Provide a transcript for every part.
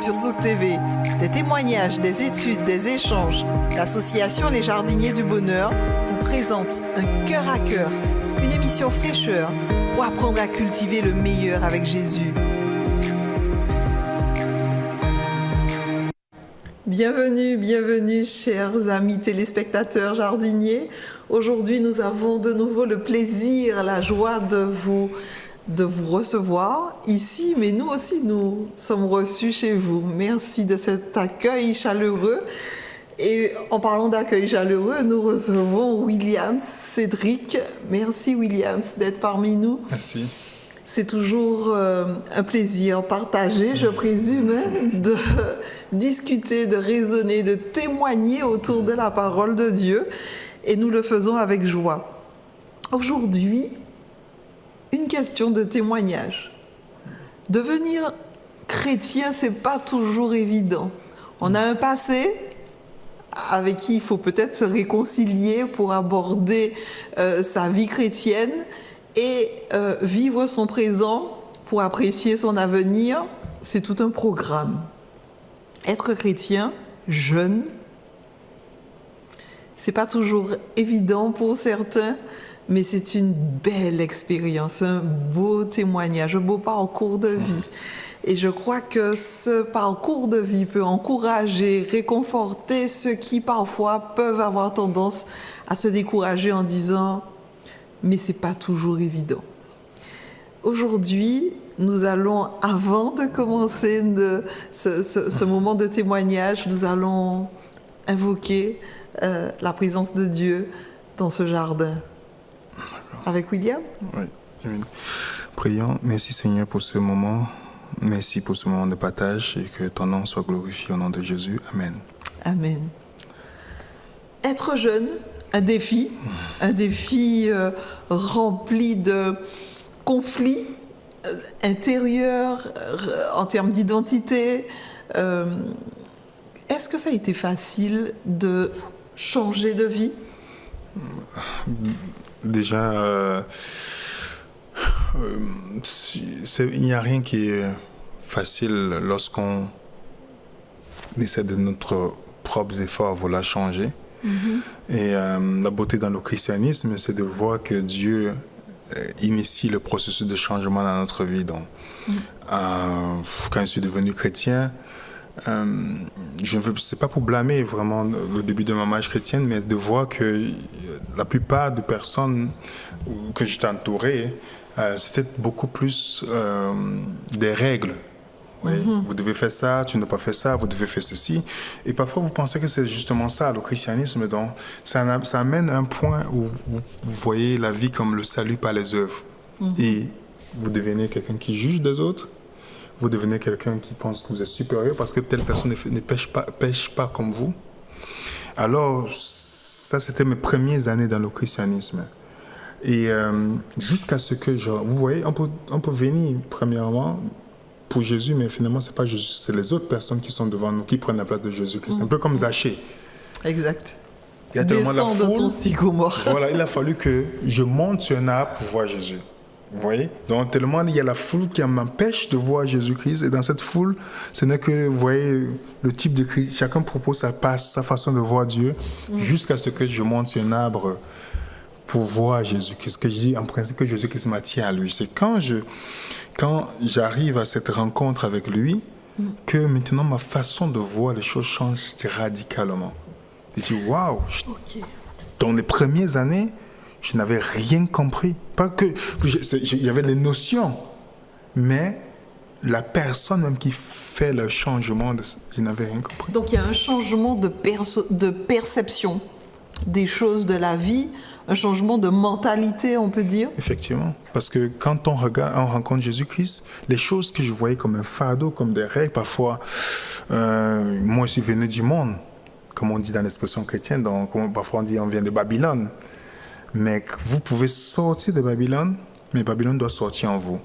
sur Zouk TV. Des témoignages, des études, des échanges. L'association Les Jardiniers du Bonheur vous présente Un cœur à cœur, une émission fraîcheur pour apprendre à cultiver le meilleur avec Jésus. Bienvenue, chers amis téléspectateurs jardiniers. Aujourd'hui, nous avons de nouveau le plaisir, la joie de vous recevoir ici, mais nous aussi, nous sommes reçus chez vous. Merci de cet accueil chaleureux. Et en parlant d'accueil chaleureux, nous recevons Williams Cédric. Merci Williams d'être parmi nous. Merci. C'est toujours un plaisir partagé, je présume, de discuter, de raisonner, de témoigner autour de la parole de Dieu. Et nous le faisons avec joie. Aujourd'hui, une question de témoignage. Devenir chrétien, c'est pas toujours évident. On a un passé avec qui il faut peut-être se réconcilier pour aborder sa vie chrétienne et vivre son présent pour apprécier son avenir. C'est tout un programme. Être chrétien, jeune, c'est pas toujours évident pour certains, mais c'est une belle expérience, un beau témoignage, un beau parcours de vie. Et je crois que ce parcours de vie peut encourager, réconforter ceux qui parfois peuvent avoir tendance à se décourager en disant « mais c'est pas toujours évident ». Aujourd'hui, nous allons, avant de commencer ce moment de témoignage, nous allons invoquer la présence de Dieu dans ce jardin. Avec William? Oui. Prions. Merci Seigneur pour ce moment. Merci pour ce moment de partage et que ton nom soit glorifié au nom de Jésus. Amen. Amen. Être jeune, un défi rempli de conflits intérieurs en termes d'identité. Est-ce que ça a été facile de changer de vie? Déjà, il n'y a rien qui est facile lorsqu'on essaie de notre propres efforts vouloir changer. Et la beauté dans le christianisme, c'est de voir que Dieu initie le processus de changement dans notre vie. Donc, quand je suis devenu chrétien, c'est pas pour blâmer vraiment le début de ma marche chrétienne, mais de voir que la plupart des personnes que j'étais entouré, c'était beaucoup plus des règles. Oui, vous devez faire ça, tu n'as pas fait ça, vous devez faire ceci. Et parfois, vous pensez que c'est justement ça, le christianisme. Donc, ça amène un point où vous voyez la vie comme le salut par les œuvres. Et vous devenez quelqu'un qui juge des autres. Vous devenez quelqu'un qui pense que vous êtes supérieur parce que telle personne ne pêche pas comme vous. Alors, ça, c'était mes premières années dans le christianisme. Et jusqu'à ce que, vous voyez, on peut venir, premièrement, pour Jésus, mais finalement, ce n'est pas Jésus, c'est les autres personnes qui sont devant nous, qui prennent la place de Jésus. C'est un peu comme Zachée. Exact. Il y a tellement la foule. De ton sycomore. Voilà, il a fallu que je monte sur un arbre pour voir Jésus. Vous voyez? Donc, tellement il y a la foule qui m'empêche de voir Jésus-Christ. Et dans cette foule, ce n'est que, vous voyez, le type de Christ. Chacun propose sa façon de voir Dieu jusqu'à ce que je monte sur un arbre pour voir Jésus-Christ. Ce que je dis en principe que Jésus-Christ m'attire à lui. C'est quand j'arrive à cette rencontre avec lui que maintenant ma façon de voir les choses change radicalement. Je dis waouh! Dans les premières années, je n'avais rien compris. Pas que il y avait les notions, mais la personne même qui fait le changement, je n'avais rien compris. Donc il y a un changement de perception des choses de la vie, un changement de mentalité, on peut dire. Effectivement, parce que quand on rencontre Jésus-Christ, les choses que je voyais comme un fardeau, comme des règles, parfois, moi je suis venu du monde, comme on dit dans l'expression chrétienne, donc parfois on dit on vient de Babylone. Mais vous pouvez sortir de Babylone, mais Babylone doit sortir en vous.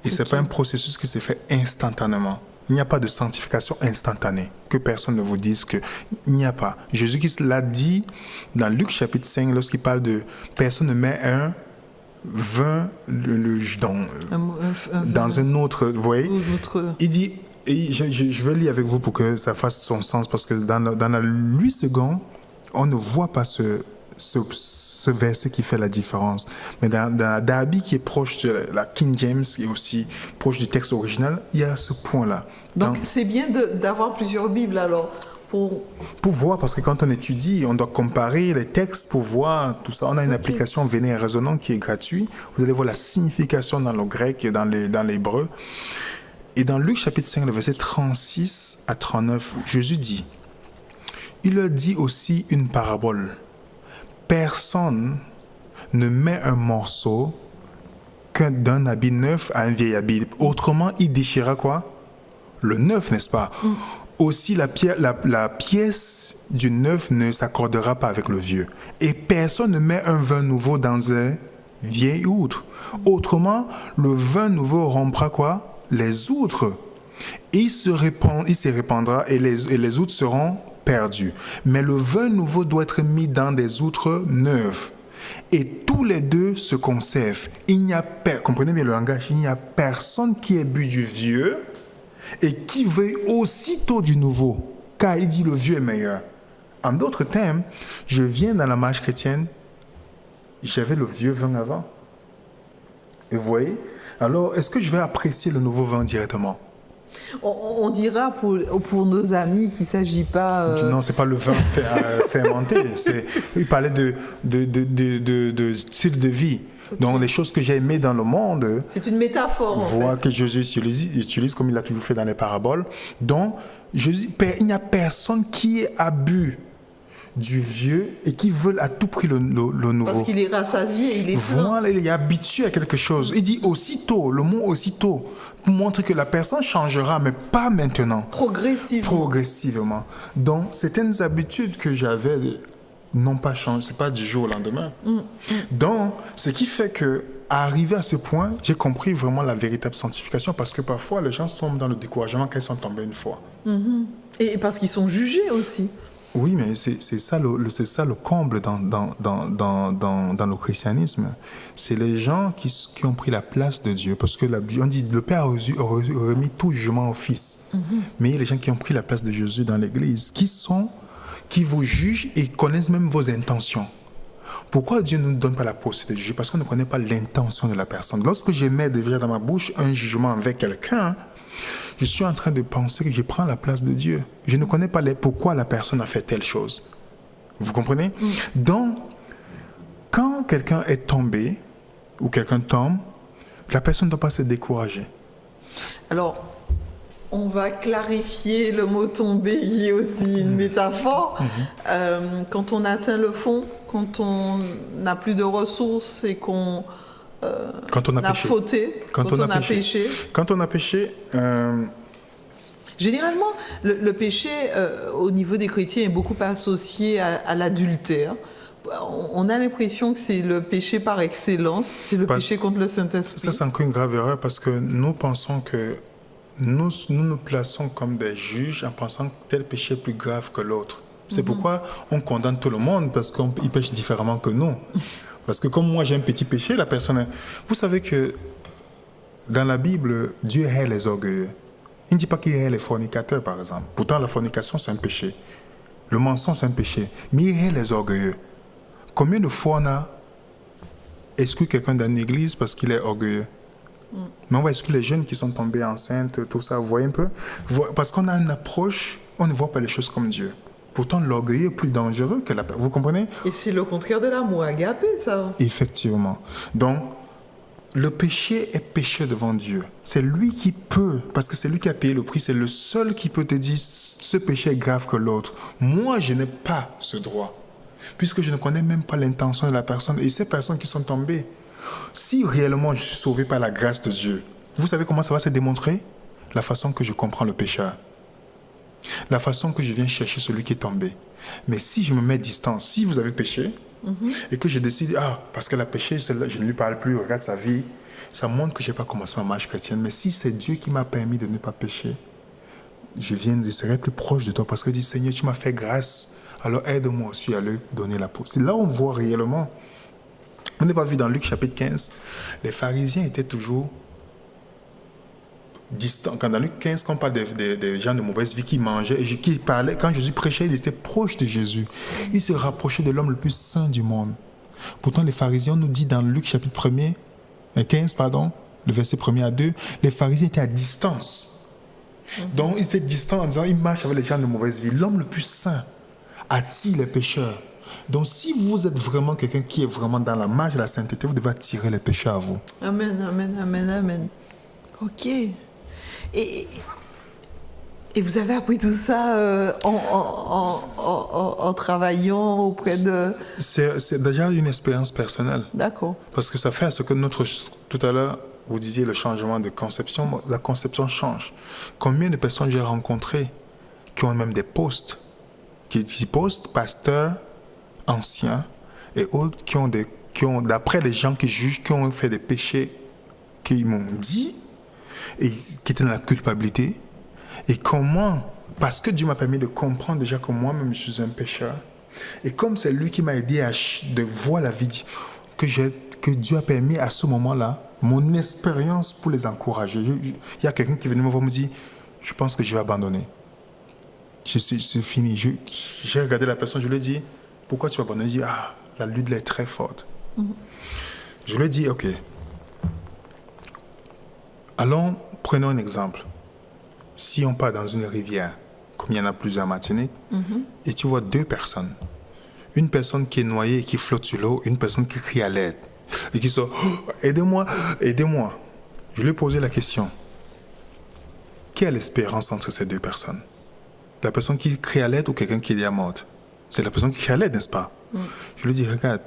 Et ce n'est pas un processus qui se fait instantanément. Il n'y a pas de sanctification instantanée. Que personne ne vous dise qu'il n'y a pas. Jésus-Christ l'a dit dans Luc chapitre 5, lorsqu'il parle de personne ne met un vin dans un autre. Vous voyez? Il dit Et je vais lire avec vous pour que ça fasse son sens, parce que dans la 8 secondes, on ne voit pas ce verset qui fait la différence. Mais dans la Darby, qui est proche de la King James et aussi proche du texte original, il y a ce point-là. Donc c'est bien d'avoir plusieurs Bibles alors pour voir, parce que quand on étudie, on doit comparer les textes pour voir tout ça. On a une application Véné et Résonant qui est gratuite. Vous allez voir la signification dans le grec et dans l'hébreu. Et dans Luc chapitre 5, le verset 36 à 39, Jésus dit, il leur dit aussi une parabole. Personne ne met un morceau d'un habit neuf à un vieil habit. Autrement, il déchirera quoi? Le neuf, n'est-ce pas? Aussi, la pièce du neuf ne s'accordera pas avec le vieux. Et personne ne met un vin nouveau dans un vieil outre. Autrement, le vin nouveau rompra quoi? Les outres. Il se répandra et les outres seront perdus. Mais le vin nouveau doit être mis dans des outres neuves. Et tous les deux se conservent. Comprenez bien le langage, il n'y a personne qui ait bu du vieux et qui veuille aussitôt du nouveau, car il dit le vieux est meilleur. En d'autres termes, je viens dans la marche chrétienne, j'avais le vieux vin avant. Et vous voyez? Alors, est-ce que je vais apprécier le nouveau vin directement? On dira pour nos amis qu'il ne s'agit pas... Non, ce n'est pas le vin fermenté. Il parlait de style de vie. Okay. Donc, les choses que j'ai aimées dans le monde... C'est une métaphore, en Voir fait. que Jésus utilise comme il a toujours fait dans les paraboles. Donc, il n'y a personne qui est à but du vieux et qui veut à tout prix le nouveau. Parce qu'il est rassasié, il est plein. Voilà, il est habitué à quelque chose. Il dit aussitôt, le mot aussitôt, pour montrer que la personne changera, mais pas maintenant. Progressivement. Donc, certaines habitudes que j'avais n'ont pas changé. Ce n'est pas du jour au lendemain. Donc, ce qui fait que, arrivé à ce point, j'ai compris vraiment la véritable sanctification, parce que parfois, les gens tombent dans le découragement quand ils sont tombés une fois. Et parce qu'ils sont jugés aussi. Oui, mais c'est ça le comble dans le christianisme. C'est les gens qui ont pris la place de Dieu. Parce que on dit le Père a remis tout jugement au Fils. Mais il y a les gens qui ont pris la place de Jésus dans l'Église, qui vous jugent et connaissent même vos intentions. Pourquoi Dieu ne nous donne pas la possibilité de juger? Parce qu'on ne connaît pas l'intention de la personne. Lorsque je mets déjà dans ma bouche un jugement avec quelqu'un, je suis en train de penser que je prends la place de Dieu. Je ne connais pas pourquoi la personne a fait telle chose. Vous comprenez? Donc, quand quelqu'un est tombé, ou quelqu'un tombe, la personne ne doit pas se décourager. Alors, on va clarifier le mot tomber, qui est aussi une métaphore. Quand on atteint le fond, quand on n'a plus de ressources et qu'on... quand on a péché. Fauté, quand on a péché. Quand on a péché... Généralement, le péché, au niveau des chrétiens, est beaucoup associé à l'adultère. On a l'impression que c'est le péché par excellence, c'est le péché contre le Saint-Esprit. Ça, c'est encore une grave erreur, parce que nous pensons que nous nous plaçons comme des juges en pensant que tel péché est plus grave que l'autre. C'est pourquoi on condamne tout le monde, parce qu'ils pêchent différemment que nous. Parce que comme moi j'ai un petit péché, la personne... Vous savez que dans la Bible, Dieu hait les orgueilleux. Il ne dit pas qu'il hait les fornicateurs, par exemple. Pourtant, la fornication, c'est un péché. Le mensonge, c'est un péché. Mais il hait les orgueilleux. Combien de fois on a exclu quelqu'un d'une église parce qu'il est orgueilleux? Mais on va exclure les jeunes qui sont tombés enceintes, tout ça, vous voyez un peu? Parce qu'on a une approche, on ne voit pas les choses comme Dieu. Pourtant, l'orgueil est plus dangereux que la personne. Vous comprenez? Et c'est le contraire de l'amour agapé, ça. Effectivement. Donc, le péché est péché devant Dieu. C'est lui qui peut, parce que c'est lui qui a payé le prix, c'est le seul qui peut te dire ce péché est grave que l'autre. Moi, je n'ai pas ce droit, puisque je ne connais même pas l'intention de la personne. Et ces personnes qui sont tombées, si réellement je suis sauvé par la grâce de Dieu, vous savez comment ça va se démontrer? La façon que je comprends le pécheur. La façon que je viens chercher celui qui est tombé. Mais si je me mets distance, si vous avez péché, et que je décide, parce qu'elle a péché, je ne lui parle plus, regarde sa vie, ça montre que je n'ai pas commencé ma marche chrétienne. Mais si c'est Dieu qui m'a permis de ne pas pécher, je serai plus proche de toi, parce que je dis, Seigneur, tu m'as fait grâce, alors aide-moi aussi à lui donner la peau. C'est là où on voit réellement. On n'est pas vu dans Luc chapitre 15, les pharisiens étaient toujours distant. Quand dans Luc 15, quand on parle des gens de mauvaise vie qui mangeaient, et qui parlaient, quand Jésus prêchait, il était proche de Jésus. Il se rapprochait de l'homme le plus saint du monde. Pourtant, les pharisiens nous disent dans Luc chapitre 15, le verset 1er à 2, les pharisiens étaient à distance. Donc, ils étaient distants en disant, ils marchent avec les gens de mauvaise vie. L'homme le plus saint attire les pécheurs. Donc, si vous êtes vraiment quelqu'un qui est vraiment dans la marche de la sainteté, vous devez attirer les pécheurs à vous. Amen, amen, amen, amen. Ok. Et vous avez appris tout ça en travaillant auprès de... C'est déjà une expérience personnelle. D'accord. Parce que ça fait à ce que tout à l'heure, vous disiez le changement de conception, la conception change. Combien de personnes j'ai rencontrées qui ont même des postes, qui postent pasteurs, anciens et autres, qui ont, d'après les gens qui jugent, qui ont fait des péchés qu'ils m'ont dit, et qui étaient dans la culpabilité. Et comment, parce que Dieu m'a permis de comprendre déjà que moi-même je suis un pécheur, et comme c'est lui qui m'a aidé de voir la vie que Dieu a permis à ce moment-là, mon expérience pour les encourager. Il y a quelqu'un qui est venu me voir et me dit, je pense que je vais abandonner. C'est fini. J'ai regardé la personne, je lui ai dit, pourquoi tu vas abandonner? Il dit, la lutte est très forte. Je lui ai dit, ok. Allons, prenons un exemple. Si on part dans une rivière, comme il y en a plusieurs à Martinique, et tu vois deux personnes, une personne qui est noyée et qui flotte sur l'eau, une personne qui crie à l'aide, et qui sort, oh, aidez-moi, aidez-moi. Je lui ai posé la question, quelle est l'espérance entre ces deux personnes? La personne qui crie à l'aide ou quelqu'un qui est déjà morte? C'est la personne qui crie à l'aide, n'est-ce pas? Je lui ai dit, regarde,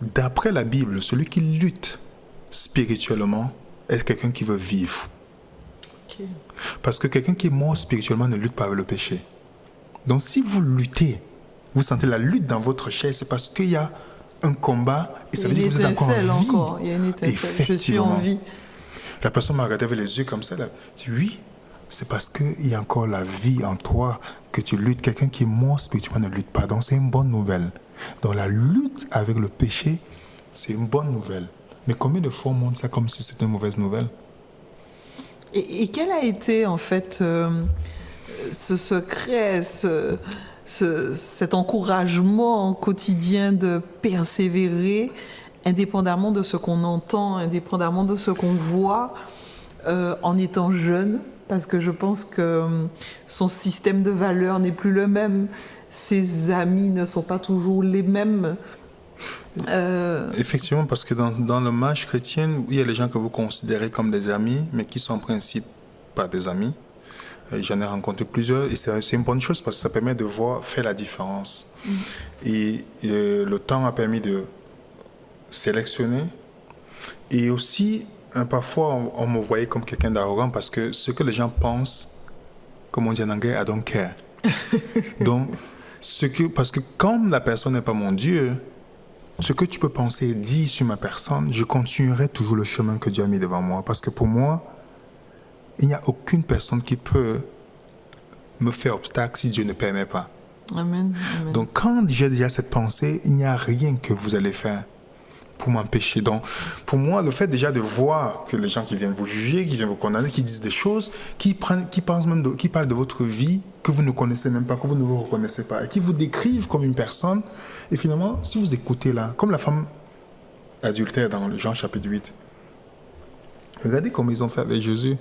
d'après la Bible, celui qui lutte spirituellement est quelqu'un qui veut vivre. Okay. Parce que quelqu'un qui est mort spirituellement ne lutte pas avec le péché. Donc si vous luttez, vous sentez la lutte dans votre chair, c'est parce qu'il y a un combat et ça veut dire que vous êtes encore en vie. Il y a une étincelle, je suis en vie. La personne m'a regardé avec les yeux comme ça, là. Je dis, oui, c'est parce qu'il y a encore la vie en toi que tu luttes. Quelqu'un qui est mort spirituellement ne lutte pas. Donc c'est une bonne nouvelle. Donc la lutte avec le péché, c'est une bonne nouvelle. Mais combien de fois on montre ça comme si c'était une mauvaise nouvelle? Et quel a été en fait ce secret, cet encouragement quotidien de persévérer, indépendamment de ce qu'on entend, indépendamment de ce qu'on voit, en étant jeune? Parce que je pense que son système de valeurs n'est plus le même, ses amis ne sont pas toujours les mêmes. Effectivement, parce que dans le marche chrétienne, il y a les gens que vous considérez comme des amis, mais qui sont en principe pas des amis. J'en ai rencontré plusieurs et c'est une bonne chose parce que ça permet de faire la différence. Et le temps a permis de sélectionner. Et aussi, parfois, on me voyait comme quelqu'un d'arrogant parce que ce que les gens pensent, comme on dit en anglais, I don't care. Donc, parce que quand la personne n'est pas mon Dieu, ce que tu peux penser et dire sur ma personne, je continuerai toujours le chemin que Dieu a mis devant moi. Parce que pour moi, il n'y a aucune personne qui peut me faire obstacle si Dieu ne permet pas. Amen, amen. Donc quand j'ai déjà cette pensée, il n'y a rien que vous allez faire pour m'empêcher. Donc pour moi, le fait déjà de voir que les gens qui viennent vous juger, qui viennent vous condamner, qui disent des choses, qui parlent de votre vie que vous ne connaissez même pas, que vous ne vous reconnaissez pas, et qui vous décrivent comme une personne. Et finalement, si vous écoutez là, comme la femme adultère dans Jean chapitre 8, regardez comment ils ont fait avec Jésus.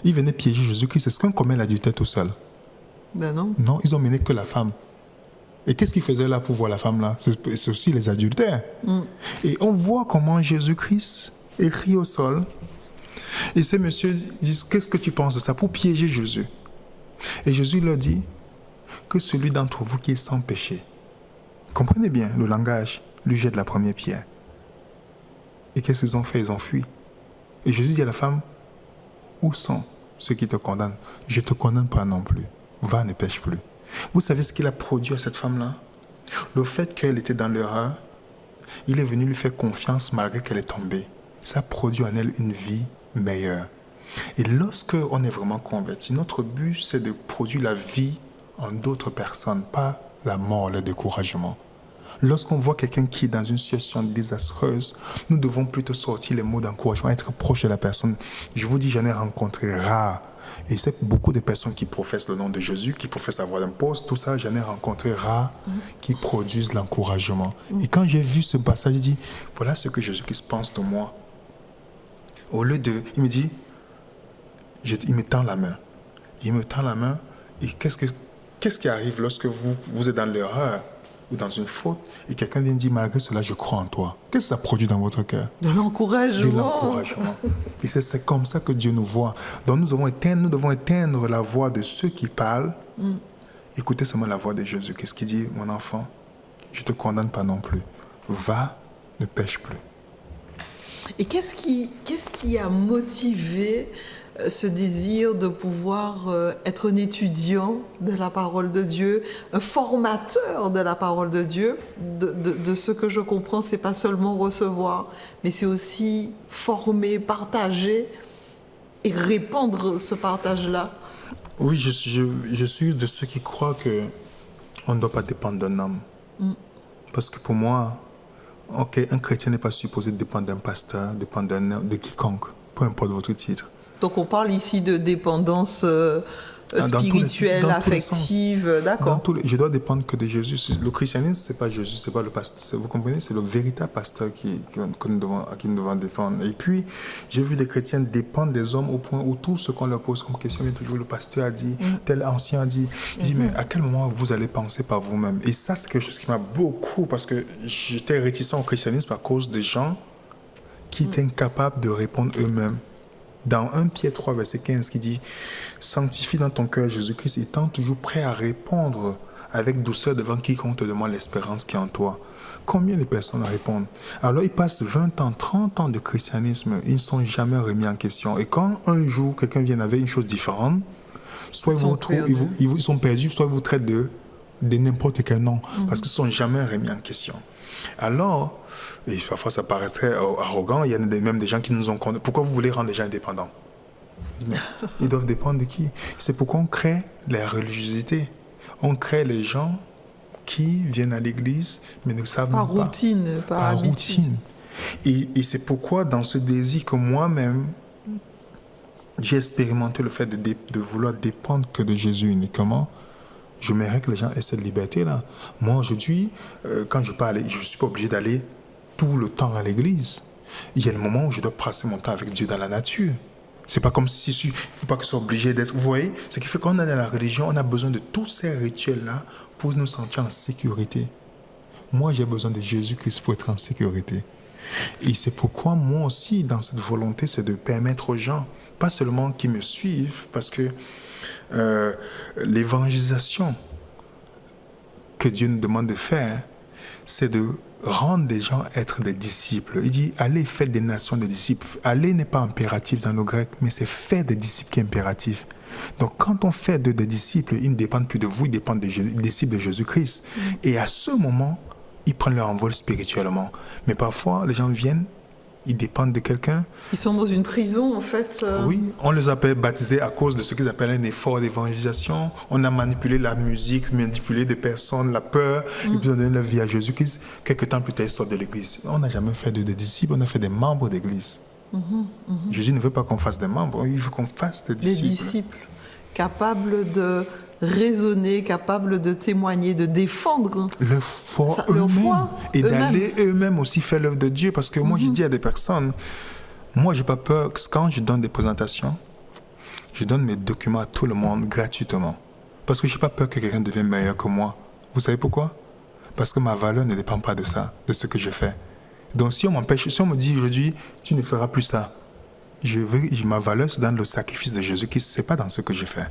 Ils venaient piéger Jésus-Christ. Est-ce qu'on commet l'adultère tout seul? Ben non. Non, ils ont mené que la femme. Et qu'est-ce qu'ils faisaient là pour voir la femme là? C'est aussi les adultères. Et on voit comment Jésus-Christ écrit au sol. Et ces messieurs disent, qu'est-ce que tu penses de ça? Pour piéger Jésus. Et Jésus leur dit que celui d'entre vous qui est sans péché, comprenez bien le langage, lui jette la première pierre. Et qu'est-ce qu'ils ont fait? Ils ont fui. Et Jésus dit à la femme, où sont ceux qui te condamnent? Je ne te condamne pas non plus. Va, ne pêche plus. Vous savez ce qu'il a produit à cette femme-là? Le fait qu'elle était dans l'erreur, il est venu lui faire confiance malgré qu'elle est tombée. Ça produit en elle une vie meilleure. Et lorsque on est vraiment converti, notre but, c'est de produire la vie en d'autres personnes, pas la mort, le découragement. Lorsqu'on voit quelqu'un qui est dans une situation désastreuse, nous devons plutôt sortir les mots d'encouragement, être proche de la personne. Je vous dis, j'en ai rencontré rare. Et c'est beaucoup de personnes qui professent le nom de Jésus, qui professent avoir un poste, tout ça, j'en ai rencontré rare qui produisent l'encouragement. Et quand j'ai vu ce passage, j'ai dit, voilà ce que Jésus-Christ pense de moi. Au lieu de, il me dit, il me tend la main. Il me tend la main. Et qu'est-ce qui arrive lorsque vous êtes dans l'erreur ou dans une faute et quelqu'un vient dire, malgré cela, je crois en toi. Qu'est-ce que ça produit dans votre cœur? De l'encouragement. De l'encouragement. Et c'est comme ça que Dieu nous voit. Donc nous devons éteindre la voix de ceux qui parlent. Écoutez seulement la voix de Jésus. Qu'est-ce qu'il dit, mon enfant? Je ne te condamne pas non plus. Va, ne pêche plus. Et qu'est-ce qui a motivé ce désir de pouvoir être un étudiant de la parole de Dieu, un formateur de la parole de Dieu? De ce que je comprends, c'est pas seulement recevoir, mais c'est aussi former, partager et répandre ce partage-là. Oui, je suis de ceux qui croient qu'on ne doit pas dépendre d'un homme. Parce que pour moi, un chrétien n'est pas supposé dépendre d'un pasteur, dépendre de quiconque, peu importe votre titre. Donc on parle ici de dépendance spirituelle, affective, d'accord. Je dois dépendre que de Jésus. Le christianisme, c'est pas Jésus, c'est pas le pasteur. Vous comprenez, c'est le véritable pasteur à qui nous devons défendre. Et puis, j'ai vu des chrétiens dépendre des hommes au point où tout ce qu'on leur pose comme question vient toujours. Le pasteur a dit, tel ancien a dit. Je dis, mais à quel moment vous allez penser par vous-même? Et ça, c'est quelque chose qui m'a beaucoup, parce que j'étais réticent au christianisme à cause des gens qui étaient incapables de répondre eux-mêmes. Dans 1 Pierre 3, verset 15, qui dit « Sanctifie dans ton cœur Jésus-Christ, étant toujours prêt à répondre avec douceur devant quiconque te demande l'espérance qui est en toi. » Combien de personnes répondent? Alors, ils passent 20 ans, 30 ans de christianisme, ils ne sont jamais remis en question. Et quand un jour, quelqu'un vient avec une chose différente, soit ils sont perdus, soit ils vous traitent de n'importe quel nom, parce qu'ils ne sont jamais remis en question. Alors, et parfois ça paraîtrait arrogant, il y a même des gens qui nous ont condamnés. Pourquoi vous voulez rendre les gens indépendants? Ils doivent dépendre de qui? C'est pourquoi on crée la religiosité. On crée les gens qui viennent à l'église, mais ne savent par pas. Par habitude. Et c'est pourquoi dans ce désir que moi-même, j'ai expérimenté le fait de vouloir dépendre que de Jésus uniquement. Je mérite que les gens aient cette liberté-là. Moi, aujourd'hui, quand je parle, je ne suis pas obligé d'aller tout le temps à l'église. Il y a le moment où je dois passer mon temps avec Dieu dans la nature. Ce n'est pas comme si il ne faut pas que je sois obligé d'être... Vous voyez, ce qui fait qu'on est dans la religion, on a besoin de tous ces rituels-là pour nous sentir en sécurité. Moi, j'ai besoin de Jésus-Christ pour être en sécurité. Et c'est pourquoi moi aussi, dans cette volonté, c'est de permettre aux gens, pas seulement qu'ils me suivent, parce que l'évangélisation que Dieu nous demande de faire, c'est de rendre les gens être des disciples. Il dit, allez, faites des nations des disciples. Aller n'est pas impératif dans le grec, mais c'est faire des disciples qui est impératif. Donc, quand on fait des disciples, ils ne dépendent plus de vous, ils dépendent des disciples de Jésus-Christ. Et à ce moment, ils prennent leur envol spirituellement. Mais parfois, les gens viennent, ils dépendent de quelqu'un. Ils sont dans une prison, en fait. Oui, on les a baptisés à cause de ce qu'ils appellent un effort d'évangélisation. On a manipulé la musique, manipulé des personnes, la peur, et puis on a donné leur vie à Jésus-Christ. Quelques temps plus tard, ils sortent de l'église. On n'a jamais fait de disciples, on a fait des membres d'église. Jésus ne veut pas qu'on fasse des membres, il veut qu'on fasse des disciples. Des disciples capables de raisonner, capables de témoigner, de défendre leur foi et d'aller eux-mêmes aussi faire l'œuvre de Dieu. Parce que moi, je dis à des personnes, moi, j'ai pas peur que quand je donne des présentations, je donne mes documents à tout le monde gratuitement. Parce que j'ai pas peur que quelqu'un devienne meilleur que moi. Vous savez pourquoi? Parce que ma valeur ne dépend pas de ça, de ce que je fais. Donc, si on m'empêche, si on me dit aujourd'hui, tu ne feras plus ça, ma valeur, c'est dans le sacrifice de Jésus-Christ, c'est pas dans ce que je fais.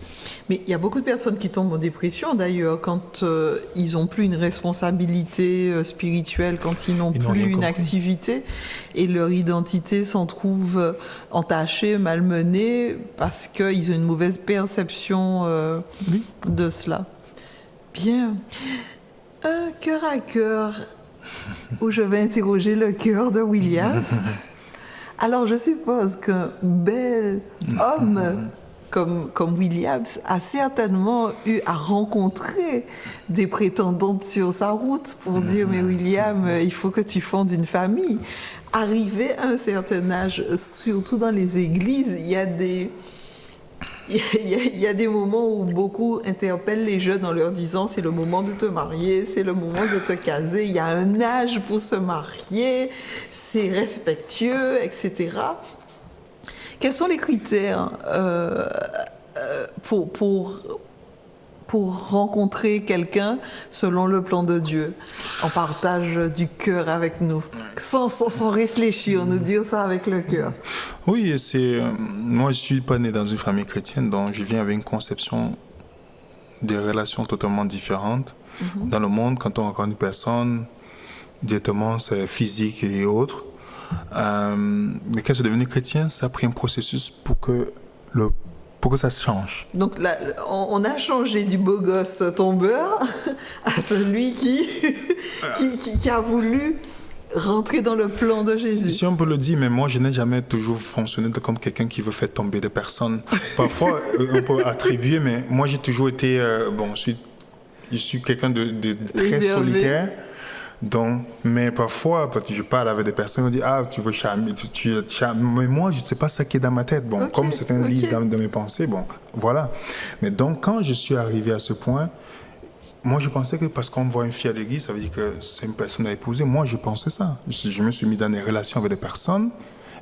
Mais il y a beaucoup de personnes qui tombent en dépression, d'ailleurs, quand ils n'ont plus une responsabilité spirituelle, quand ils n'ont plus une activité, et leur identité s'en trouve entachée, malmenée, parce qu'ils ont une mauvaise perception de cela. Bien. Un cœur à cœur, où je vais interroger le cœur de Williams. Alors, je suppose qu'un bel homme comme Williams a certainement eu à rencontrer des prétendantes sur sa route pour dire mais William, il faut que tu fondes une famille. Arrivé à un certain âge, surtout dans les églises, il y a des moments où beaucoup interpellent les jeunes en leur disant c'est le moment de te marier, c'est le moment de te caser, il y a un âge pour se marier, c'est respectueux, etc. Quels sont les critères pour rencontrer quelqu'un selon le plan de Dieu? On partage du cœur avec nous, sans réfléchir, nous dire ça avec le cœur. Oui, moi je suis pas né dans une famille chrétienne, donc je viens avec une conception des relations totalement différentes. Dans le monde, quand on rencontre une personne, directement c'est physique et autres. Mais quand je suis devenu chrétien, ça a pris un processus pour que ça change. Donc là, on a changé du beau gosse tombeur à celui qui a voulu rentrer dans le plan de Jésus. Si on peut le dire, mais moi je n'ai jamais toujours fonctionné comme quelqu'un qui veut faire tomber des personnes. Parfois on peut attribuer, mais moi j'ai toujours été, je suis quelqu'un de très solitaire. Donc, mais parfois, parce que je parle avec des personnes, on dit tu veux charmer, tu charmes. Mais moi, je ne sais pas ça qui est dans ma tête. Bon, comme c'est un livre dans mes pensées, bon, voilà. Mais donc, quand je suis arrivé à ce point, moi, je pensais que parce qu'on voit une fille à l'église, ça veut dire que c'est une personne à épouser. Moi, je pensais ça. Je me suis mis dans des relations avec des personnes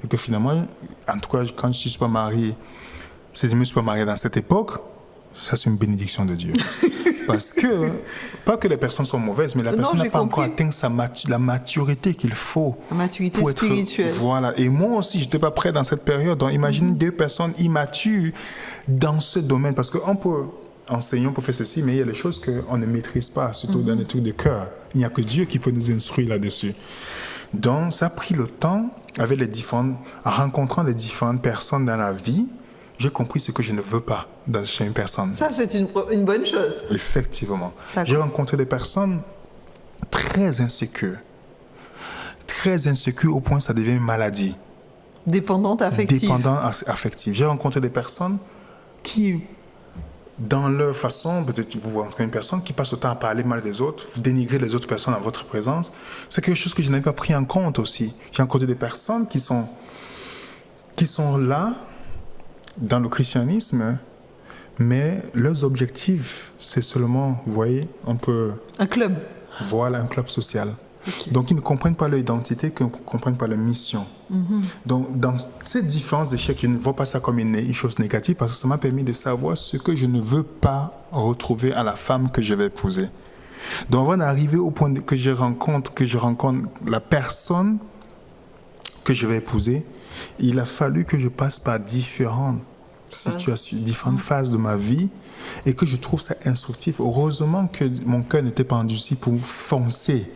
et que finalement, en tout cas, quand je ne suis pas marié, si je ne me suis pas marié dans cette époque, ça, c'est une bénédiction de Dieu. Parce que, pas que les personnes sont mauvaises, mais la personne n'a pas encore atteint la maturité qu'il faut. La maturité spirituelle. Voilà. Et moi aussi, je n'étais pas prêt dans cette période. Donc, imagine deux personnes immatures dans ce domaine. Parce qu'on peut enseigner, on peut faire ceci, mais il y a des choses qu'on ne maîtrise pas, surtout dans les trucs de cœur. Il n'y a que Dieu qui peut nous instruire là-dessus. Donc, ça a pris le temps, en rencontrant les différentes personnes dans la vie, j'ai compris ce que je ne veux pas chez une personne. Ça, c'est une bonne chose. Effectivement. J'ai rencontré des personnes très insécures au point que ça devient une maladie. Dépendante affective. J'ai rencontré des personnes qui, dans leur façon, peut-être vous rencontrez une personne qui passe le temps à parler mal des autres, dénigrer les autres personnes en votre présence. C'est quelque chose que je n'avais pas pris en compte aussi. J'ai rencontré des personnes qui sont là, dans le christianisme, mais leurs objectifs, c'est seulement, vous voyez, un club. Voilà, un club social. Okay. Donc, ils ne comprennent pas leur identité, ils ne comprennent pas leur mission. Donc, dans cette différence d'échec, je ne vois pas ça comme une chose négative, parce que ça m'a permis de savoir ce que je ne veux pas retrouver à la femme que je vais épouser. Donc, avant d'arriver au point que je rencontre la personne que je vais épouser, il a fallu que je passe par différentes situations, différentes phases de ma vie et que je trouve ça instructif. Heureusement que mon cœur n'était pas endurci pour foncer.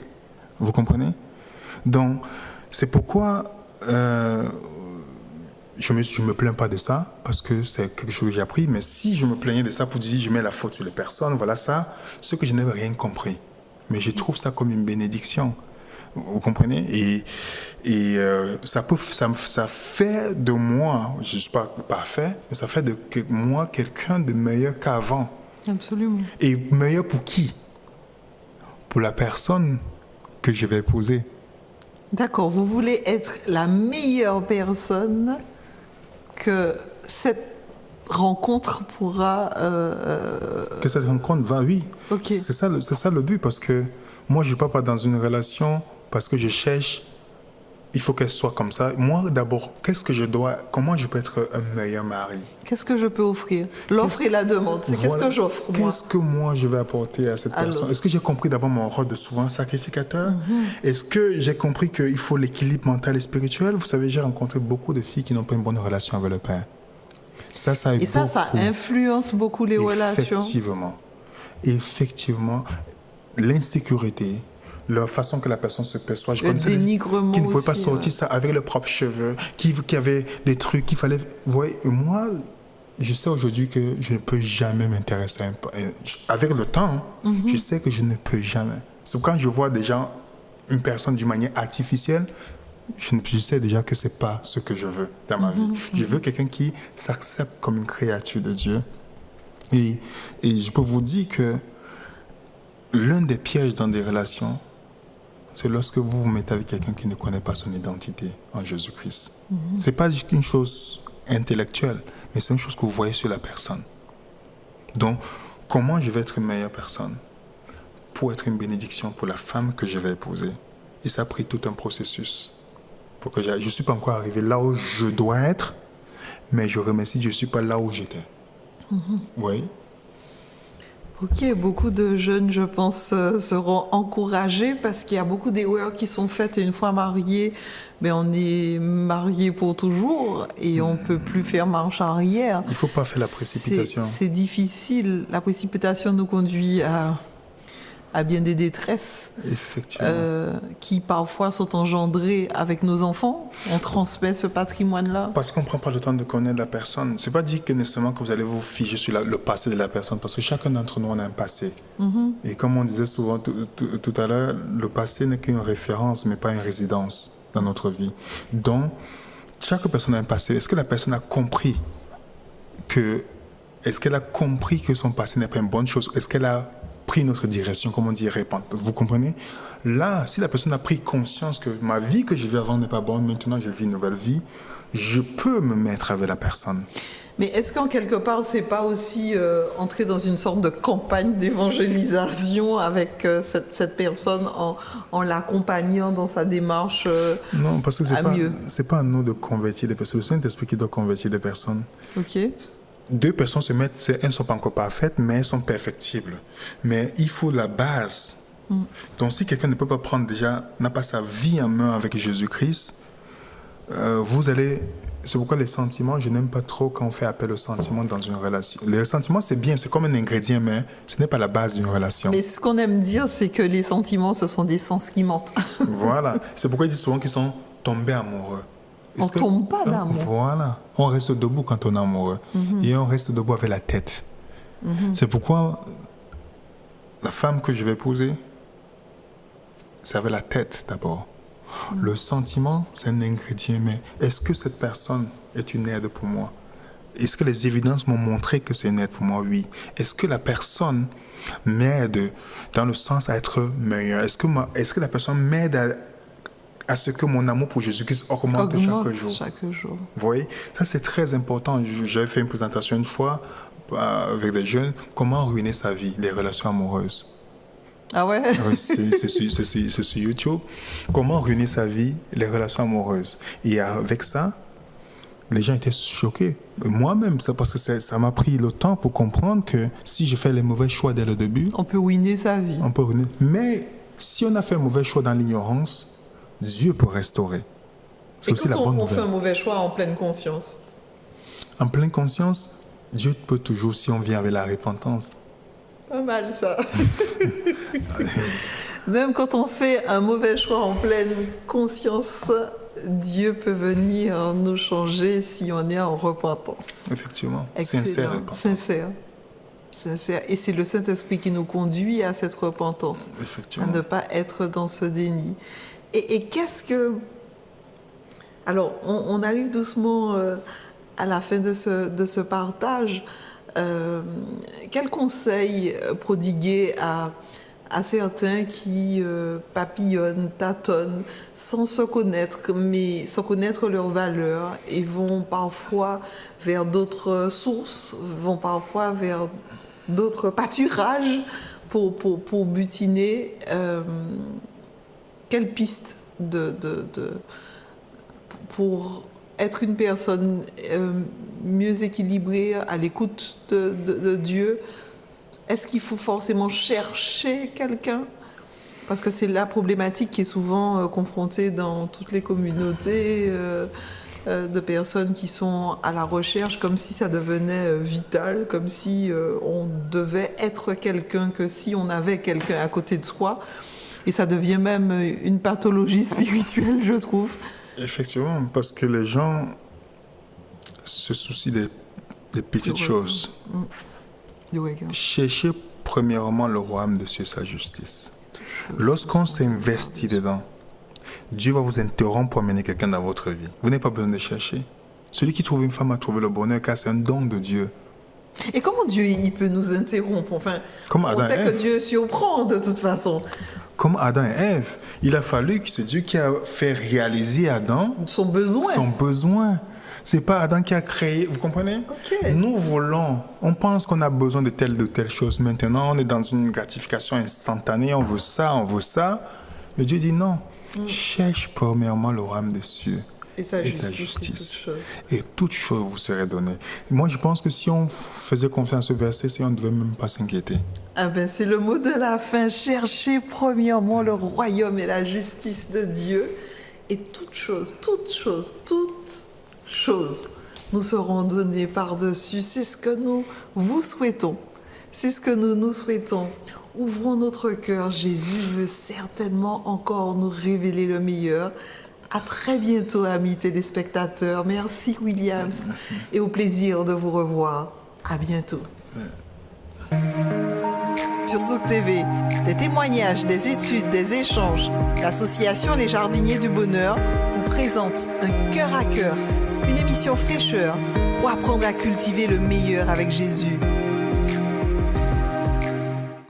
Vous comprenez? Donc, c'est pourquoi je me plains pas de ça parce que c'est quelque chose que j'ai appris. Mais si je me plaignais de ça pour dire je mets la faute sur les personnes, voilà ça, c'est que je n'avais rien compris. Mais je trouve ça comme une bénédiction. Vous comprenez? Et ça fait de moi, je ne suis pas parfait, mais ça fait de moi quelqu'un de meilleur qu'avant. Absolument. Et meilleur pour qui? Pour la personne que je vais épouser. D'accord, vous voulez être la meilleure personne que cette rencontre pourra... Que cette rencontre va, oui. Okay. C'est ça le but, parce que moi, je ne vais pas dans une relation parce que je cherche, il faut qu'elle soit comme ça. Moi, d'abord, comment je peux être un meilleur mari? Qu'est-ce que je peux offrir? L'offre et la demande, c'est qu'est-ce que j'offre, moi? Qu'est-ce que moi, je vais apporter à cette personne? Est-ce que j'ai compris d'abord mon rôle de souverain sacrificateur? Est-ce que j'ai compris qu'il faut l'équilibre mental et spirituel? Vous savez, j'ai rencontré beaucoup de filles qui n'ont pas une bonne relation avec le père. Ça influence beaucoup les relations. Effectivement, l'insécurité, la façon que la personne se perçoit. Le dénigrement qui ne pouvait aussi, pas sortir ça avec leurs propres cheveux, qui avait des trucs qu'il fallait... Vous voyez, moi, je sais aujourd'hui que je ne peux jamais m'intéresser à avec le temps, je sais que je ne peux jamais. C'est quand je vois des gens, une personne d'une manière artificielle, je sais déjà que c'est pas ce que je veux dans ma vie. Je veux quelqu'un qui s'accepte comme une créature de Dieu. Et je peux vous dire que l'un des pièges dans des relations, c'est lorsque vous vous mettez avec quelqu'un qui ne connaît pas son identité en Jésus-Christ. C'est pas juste une chose intellectuelle, mais c'est une chose que vous voyez sur la personne. Donc, comment je vais être une meilleure personne pour être une bénédiction pour la femme que je vais épouser? Et ça a pris tout un processus. Pour que je ne suis pas encore arrivé là où je dois être, mais je remercie, je ne suis pas là où j'étais. Oui. Ok, beaucoup de jeunes, je pense, seront encouragés parce qu'il y a beaucoup d'erreurs qui sont faites et une fois marié, on est marié pour toujours et on ne peut plus faire marche arrière. Il ne faut pas faire la précipitation. C'est difficile. La précipitation nous conduit à bien des détresses qui parfois sont engendrées avec nos enfants. On transmet ce patrimoine-là. Parce qu'on ne prend pas le temps de connaître la personne. Ce n'est pas dit que nécessairement que vous allez vous figer sur le passé de la personne, parce que chacun d'entre nous, on a un passé. Et comme on disait souvent tout à l'heure, le passé n'est qu'une référence, mais pas une résidence dans notre vie. Donc, chaque personne a un passé. Est-ce que la personne a compris est-ce qu'elle a compris que son passé n'est pas une bonne chose? Est-ce qu'elle a pris notre direction, comme on dit, répandre. Vous comprenez? Là, si la personne a pris conscience que ma vie que je vis avant n'est pas bonne, maintenant je vis une nouvelle vie, je peux me mettre avec la personne. Mais est-ce qu'en quelque part, c'est pas aussi entrer dans une sorte de campagne d'évangélisation avec cette personne en l'accompagnant dans sa démarche Non, parce que c'est pas à nous de convertir des personnes. C'est le Saint-Esprit qui doit convertir des personnes. Ok. Deux personnes se mettent, elles ne sont pas encore parfaites, mais elles sont perfectibles. Mais il faut la base. Donc, si quelqu'un ne peut pas prendre déjà, n'a pas sa vie en main avec Jésus-Christ, vous allez... C'est pourquoi les sentiments, je n'aime pas trop quand on fait appel aux sentiments dans une relation. Les sentiments, c'est bien, c'est comme un ingrédient, mais ce n'est pas la base d'une relation. Mais ce qu'on aime dire, c'est que les sentiments, ce sont des sens qui mentent. Voilà. C'est pourquoi ils disent souvent qu'ils sont tombés amoureux. On ne tombe pas d'amour. Voilà. On reste debout quand on est amoureux. Et on reste debout avec la tête. C'est pourquoi la femme que je vais épouser, c'est avec la tête d'abord. Le sentiment, c'est un ingrédient, mais est-ce que cette personne est une aide pour moi? Est-ce que les évidences m'ont montré que c'est une aide pour moi? Oui. Est-ce que la personne m'aide dans le sens à être meilleur? Est-ce que la personne m'aide à ce que mon amour pour Jésus-Christ augmente chaque jour? Vous voyez? Ça, c'est très important. J'avais fait une présentation une fois avec des jeunes. Comment ruiner sa vie, les relations amoureuses. Ah ouais? C'est sur YouTube. Comment ruiner sa vie, les relations amoureuses. Et avec ça, les gens étaient choqués. Moi-même, c'est parce que ça m'a pris le temps pour comprendre que si je fais les mauvais choix dès le début... On peut ruiner sa vie. On peut ruiner. Mais si on a fait un mauvais choix dans l'ignorance, Dieu peut restaurer. C'est aussi la bonne nouvelle. On fait un mauvais choix en pleine conscience. En pleine conscience, Dieu peut toujours, si on vient avec la repentance. Pas mal ça. Même quand on fait un mauvais choix en pleine conscience, Dieu peut venir nous changer si on est en repentance. Effectivement. Excellent. Sincère. Et c'est le Saint-Esprit qui nous conduit à cette repentance. Effectivement. À ne pas être dans ce déni. Et qu'est-ce que... Alors, on arrive doucement à la fin de ce partage. Quel conseil prodiguer à certains qui papillonnent, tâtonnent, sans se connaître, mais sans connaître leurs valeurs, et vont parfois vers d'autres sources, vont parfois vers d'autres pâturages pour butiner? Quelle piste pour être une personne mieux équilibrée, à l'écoute de Dieu? Est-ce qu'il faut forcément chercher quelqu'un? Parce que c'est la problématique qui est souvent confrontée dans toutes les communautés de personnes qui sont à la recherche, comme si ça devenait vital, comme si on devait être quelqu'un, que si on avait quelqu'un à côté de soi. Et ça devient même une pathologie spirituelle, je trouve. Effectivement, parce que les gens se soucient des petites choses. Cherchez premièrement le royaume de Dieu, sa justice. Lorsqu'on s'investit dedans, Dieu va vous interrompre pour amener quelqu'un dans votre vie. Vous n'avez pas besoin de chercher. Celui qui trouve une femme a trouvé le bonheur, car c'est un don de Dieu. Et comment Dieu il peut nous interrompre? Enfin, Comme on Adam sait et que Ève. Dieu surprend de toute façon. Comme Adam et Ève, il a fallu que c'est Dieu qui a fait réaliser Adam Son besoin. son besoin. C'est pas Adam qui a créé, vous comprenez? Ok. Nous voulons, on pense qu'on a besoin de telle chose. Maintenant, on est dans une gratification instantanée, on veut ça, on veut ça. Mais Dieu dit non. Cherche premièrement le royaume des cieux Et sa et ta justice, justice. c'est toute chose. Et toute chose vous serait donnée. Moi, je pense que si on faisait confiance à ce verset, on ne devait même pas s'inquiéter. Ah ben, c'est le mot de la fin. Cherchez premièrement le royaume et la justice de Dieu. Et toute chose nous seront données par-dessus. C'est ce que nous vous souhaitons. C'est ce que nous souhaitons. Ouvrons notre cœur. Jésus veut certainement encore nous révéler le meilleur. À très bientôt, amis téléspectateurs. Merci, Williams. Merci. Et au plaisir de vous revoir. À bientôt. Sur Zouk TV, des témoignages, des études, des échanges, l'association Les Jardiniers du Bonheur vous présente Un cœur à cœur, une émission fraîcheur pour apprendre à cultiver le meilleur avec Jésus.